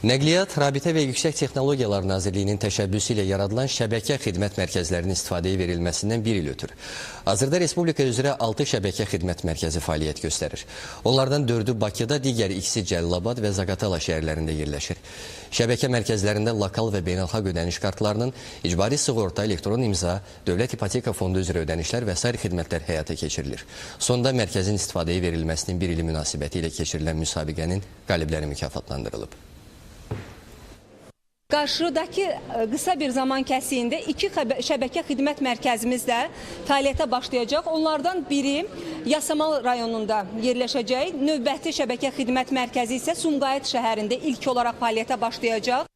Nəqliyyat, Rabitə və Yüksək Texnologiyalar Nazirliyinin təşəbbüsü ilə yaradılan şəbəkə xidmət mərkəzlərinin istifadəyə verilməsindən 1 il ötür. Hazırda Respublika üzrə 6 şəbəkə xidmət mərkəzi fəaliyyət göstərir. Onlardan 4-ü Bakıda, digəri ikisi Cəlilabad və Zaqatala şəhərlərində yerləşir. Şəbəkə mərkəzlərində lokal və beynəlxalq ödəniş kartlarının, icbari sığorta, elektron imza, Dövlət İpoteka Fondu üzrə ödənişlər və sair xidmətlər həyata keçirilir. Sonda mərkəzin istifadəyə verilməsinin 1 ili münasibəti ilə keçirilən müsabiqənin qalibləri mükafatlandırılıb. Qarşıdakı qısa bir zaman kəsiyində 2 şəbəkə xidmət mərkəzimiz də fəaliyyətə başlayacaq. Onlardan biri Yasamal rayonunda yerləşəcək. Növbəti şəbəkə xidmət mərkəzi isə Sumqayıt şəhərində ilk olaraq fəaliyyətə başlayacaq.